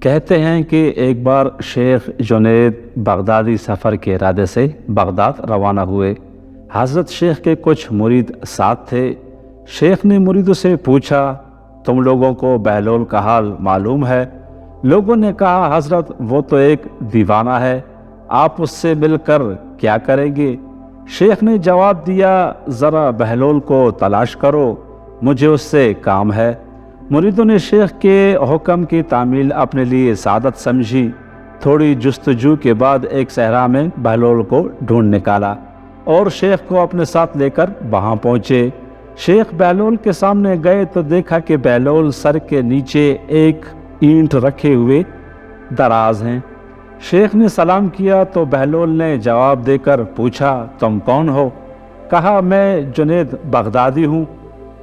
کہتے ہیں کہ ایک بار شیخ جنید بغدادی سفر کے ارادے سے بغداد روانہ ہوئے۔ حضرت شیخ کے کچھ مرید ساتھ تھے۔ شیخ نے مریدوں سے پوچھا، تم لوگوں کو بہلول کا حال معلوم ہے؟ لوگوں نے کہا، حضرت وہ تو ایک دیوانہ ہے، آپ اس سے مل کر کیا کریں گے؟ شیخ نے جواب دیا، ذرا بہلول کو تلاش کرو، مجھے اس سے کام ہے۔ مریدوں نے شیخ کے حکم کی تعمیل اپنے لیے سعادت سمجھی۔ تھوڑی جستجو کے بعد ایک صحرا میں بہلول کو ڈھونڈ نکالا اور شیخ کو اپنے ساتھ لے کر وہاں پہنچے۔ شیخ بہلول کے سامنے گئے تو دیکھا کہ بہلول سر کے نیچے ایک اینٹ رکھے ہوئے دراز ہیں۔ شیخ نے سلام کیا تو بہلول نے جواب دے کر پوچھا، تم کون ہو؟ کہا، میں جنید بغدادی ہوں۔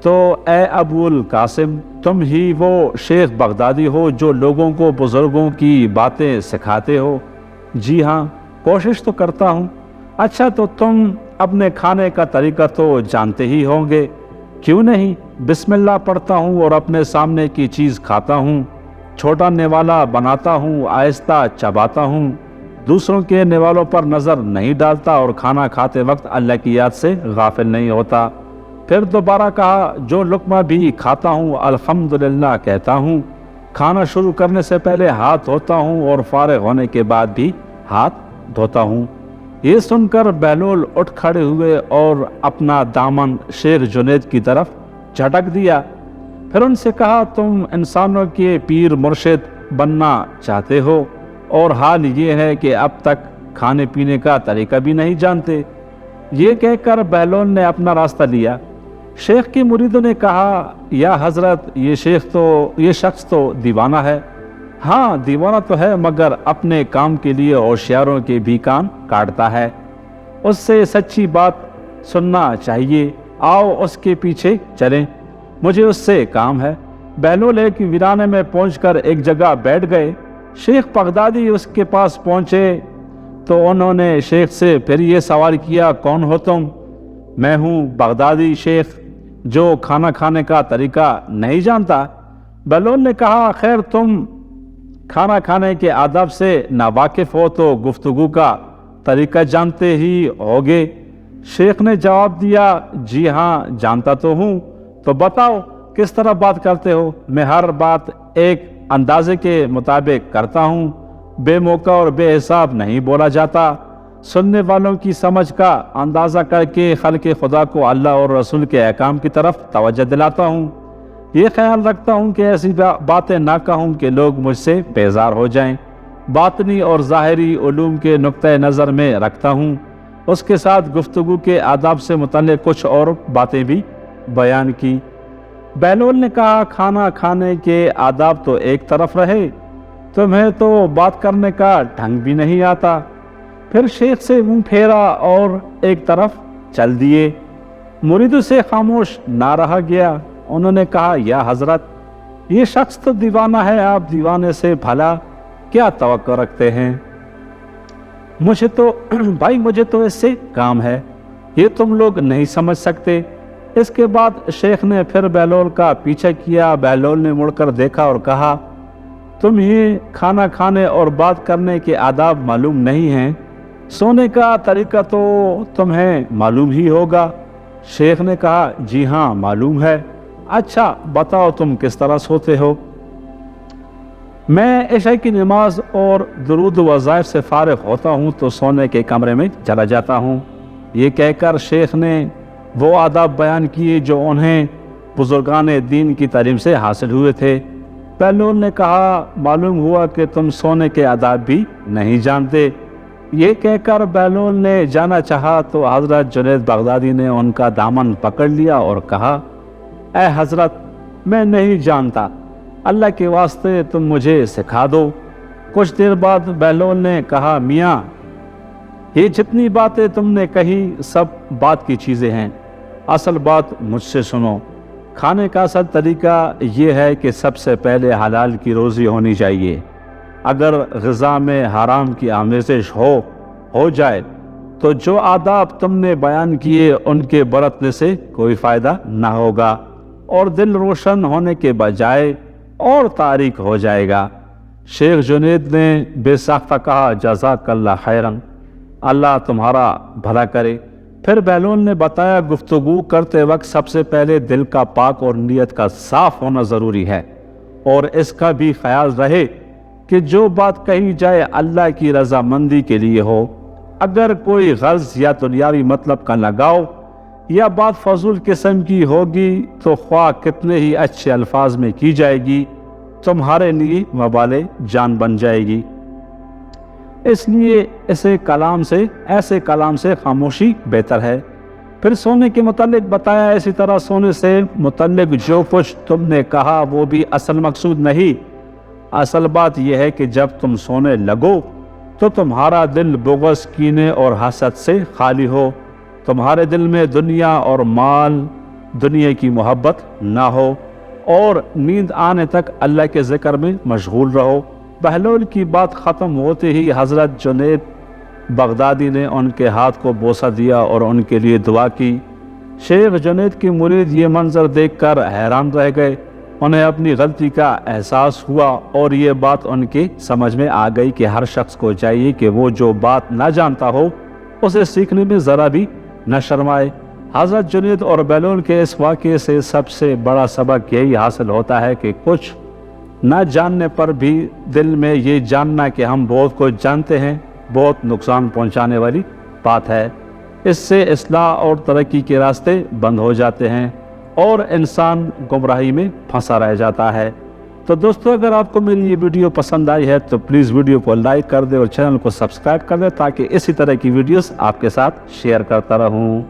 تو اے ابو القاسم، تم ہی وہ شیخ بغدادی ہو جو لوگوں کو بزرگوں کی باتیں سکھاتے ہو؟ جی ہاں، کوشش تو کرتا ہوں۔ اچھا، تو تم اپنے کھانے کا طریقہ تو جانتے ہی ہوں گے؟ کیوں نہیں، بسم اللہ پڑھتا ہوں اور اپنے سامنے کی چیز کھاتا ہوں، چھوٹا نوالا بناتا ہوں، آہستہ چباتا ہوں، دوسروں کے نوالوں پر نظر نہیں ڈالتا اور کھانا کھاتے وقت اللہ کی یاد سے غافل نہیں ہوتا۔ پھر دوبارہ کہا، جو لقمہ بھی کھاتا ہوں الحمدللہ کہتا ہوں، کھانا شروع کرنے سے پہلے ہاتھ دھوتا ہوں اور فارغ ہونے کے بعد بھی ہاتھ دھوتا ہوں۔ یہ سن کر بہلول اٹھ کھڑے ہوئے اور اپنا دامن شیخ جنید کی طرف جھٹک دیا۔ پھر ان سے کہا، تم انسانوں کے پیر مرشد بننا چاہتے ہو اور حال یہ ہے کہ اب تک کھانے پینے کا طریقہ بھی نہیں جانتے۔ یہ کہہ کر بہلول نے اپنا راستہ لیا۔ شیخ کے مریدوں نے کہا، یا حضرت، یہ شخص تو دیوانہ ہے۔ ہاں، دیوانہ تو ہے، مگر اپنے کام کے لیے ہوشیاروں کے بھی کان کاٹتا ہے، اس سے سچی بات سننا چاہیے، آؤ اس کے پیچھے چلیں، مجھے اس سے کام ہے۔ بہلول ایک ویرانے میں پہنچ کر ایک جگہ بیٹھ گئے۔ شیخ بغدادی اس کے پاس پہنچے تو انہوں نے شیخ سے پھر یہ سوال کیا، کون ہو تم؟ میں ہوں بغدادی شیخ جو کھانا کھانے کا طریقہ نہیں جانتا۔ بہلول نے کہا، خیر تم کھانا کھانے کے آداب سے ناواقف ہو تو گفتگو کا طریقہ جانتے ہی ہوگے۔ شیخ نے جواب دیا، جی ہاں جانتا تو ہوں، تو بتاؤ کس طرح بات کرتے ہو؟ میں ہر بات ایک اندازے کے مطابق کرتا ہوں، بے موقع اور بے حساب نہیں بولا جاتا۔ سننے والوں کی سمجھ کا اندازہ کر کے خلق خدا کو اللہ اور رسول کے احکام کی طرف توجہ دلاتا ہوں۔ یہ خیال رکھتا ہوں کہ ایسی باتیں نہ کہوں کہ لوگ مجھ سے بیزار ہو جائیں۔ باطنی اور ظاہری علوم کے نقطہ نظر میں رکھتا ہوں۔ اس کے ساتھ گفتگو کے آداب سے متعلق کچھ اور باتیں بھی بیان کی۔ بہلول نے کہا، کھانا کھانے کے آداب تو ایک طرف رہے، تمہیں تو بات کرنے کا ڈھنگ بھی نہیں آتا۔ پھر شیخ سے منہ پھیرا اور ایک طرف چل دیے۔ مریدوں سے خاموش نہ رہا گیا۔ انہوں نے کہا، یا حضرت، یہ شخص تو دیوانہ ہے، آپ دیوانے سے بھلا کیا توقع رکھتے ہیں؟ مجھے تو اس سے کام ہے، یہ تم لوگ نہیں سمجھ سکتے۔ اس کے بعد شیخ نے پھر بہلول کا پیچھا کیا۔ بہلول نے مڑ کر دیکھا اور کہا، تم ہی کھانا کھانے اور بات کرنے کے آداب معلوم نہیں ہیں، سونے کا طریقہ تو تمہیں معلوم ہی ہوگا۔ شیخ نے کہا، جی ہاں معلوم ہے۔ اچھا بتاؤ تم کس طرح سوتے ہو؟ میں عشاء کی نماز اور درود و وظائف سے فارغ ہوتا ہوں تو سونے کے کمرے میں چلا جاتا ہوں۔ یہ کہہ کر شیخ نے وہ آداب بیان کیے جو انہیں بزرگان دین کی تعلیم سے حاصل ہوئے تھے۔ بہلول نے کہا، معلوم ہوا کہ تم سونے کے آداب بھی نہیں جانتے۔ یہ کہہ کر بہلول نے جانا چاہا تو حضرت جنید بغدادی نے ان کا دامن پکڑ لیا اور کہا، اے حضرت، میں نہیں جانتا، اللہ کے واسطے تم مجھے سکھا دو۔ کچھ دیر بعد بہلول نے کہا، میاں، یہ جتنی باتیں تم نے کہی سب بات کی چیزیں ہیں، اصل بات مجھ سے سنو۔ کھانے کا اصل طریقہ یہ ہے کہ سب سے پہلے حلال کی روزی ہونی چاہیے۔ اگر غذا میں حرام کی آمیزش ہو جائے تو جو آداب تم نے بیان کیے ان کے برتنے سے کوئی فائدہ نہ ہوگا اور دل روشن ہونے کے بجائے اور تاریک ہو جائے گا۔ شیخ جنید نے بے ساختہ کہا جزاک اللہ خیرن، اللہ تمہارا بھلا کرے۔ پھر بہلول نے بتایا گفتگو کرتے وقت سب سے پہلے دل کا پاک اور نیت کا صاف ہونا ضروری ہے، اور اس کا بھی خیال رہے کہ جو بات کہی جائے اللہ کی رضامندی کے لیے ہو۔ اگر کوئی غرض یا دنیاوی مطلب کا لگاؤ یا بات فضول قسم کی ہوگی تو خواہ کتنے ہی اچھے الفاظ میں کی جائے گی، تمہارے لیے وبال جان بن جائے گی۔ اس لیے ایسے کلام سے خاموشی بہتر ہے۔ پھر سونے کے متعلق بتایا، اسی طرح سونے سے متعلق جو کچھ تم نے کہا وہ بھی اصل مقصود نہیں۔ اصل بات یہ ہے کہ جب تم سونے لگو تو تمہارا دل بغض، کینے اور حسد سے خالی ہو، تمہارے دل میں دنیا اور مال، دنیا کی محبت نہ ہو، اور نیند آنے تک اللہ کے ذکر میں مشغول رہو۔ بہلول کی بات ختم ہوتے ہی حضرت جنید بغدادی نے ان کے ہاتھ کو بوسہ دیا اور ان کے لیے دعا کی۔ شیخ جنید کے مرید یہ منظر دیکھ کر حیران رہ گئے، انہیں اپنی غلطی کا احساس ہوا اور یہ بات ان کی سمجھ میں آ گئی کہ ہر شخص کو چاہیے کہ وہ جو بات نہ جانتا ہو اسے سیکھنے میں ذرا بھی نہ شرمائے۔ حضرت جنید اور بہلول کے اس واقعے سے سب سے بڑا سبق یہی حاصل ہوتا ہے کہ کچھ نہ جاننے پر بھی دل میں یہ جاننا کہ ہم بہت کچھ جانتے ہیں بہت نقصان پہنچانے والی بات ہے۔ اس سے اصلاح اور ترقی کے راستے بند ہو جاتے ہیں اور انسان گمراہی میں پھنسا رہ جاتا ہے۔ تو دوستو، اگر آپ کو میری یہ ویڈیو پسند آئی ہے تو پلیز ویڈیو کو لائک کر دیں اور چینل کو سبسکرائب کر دیں تاکہ اسی طرح کی ویڈیوز آپ کے ساتھ شیئر کرتا رہوں۔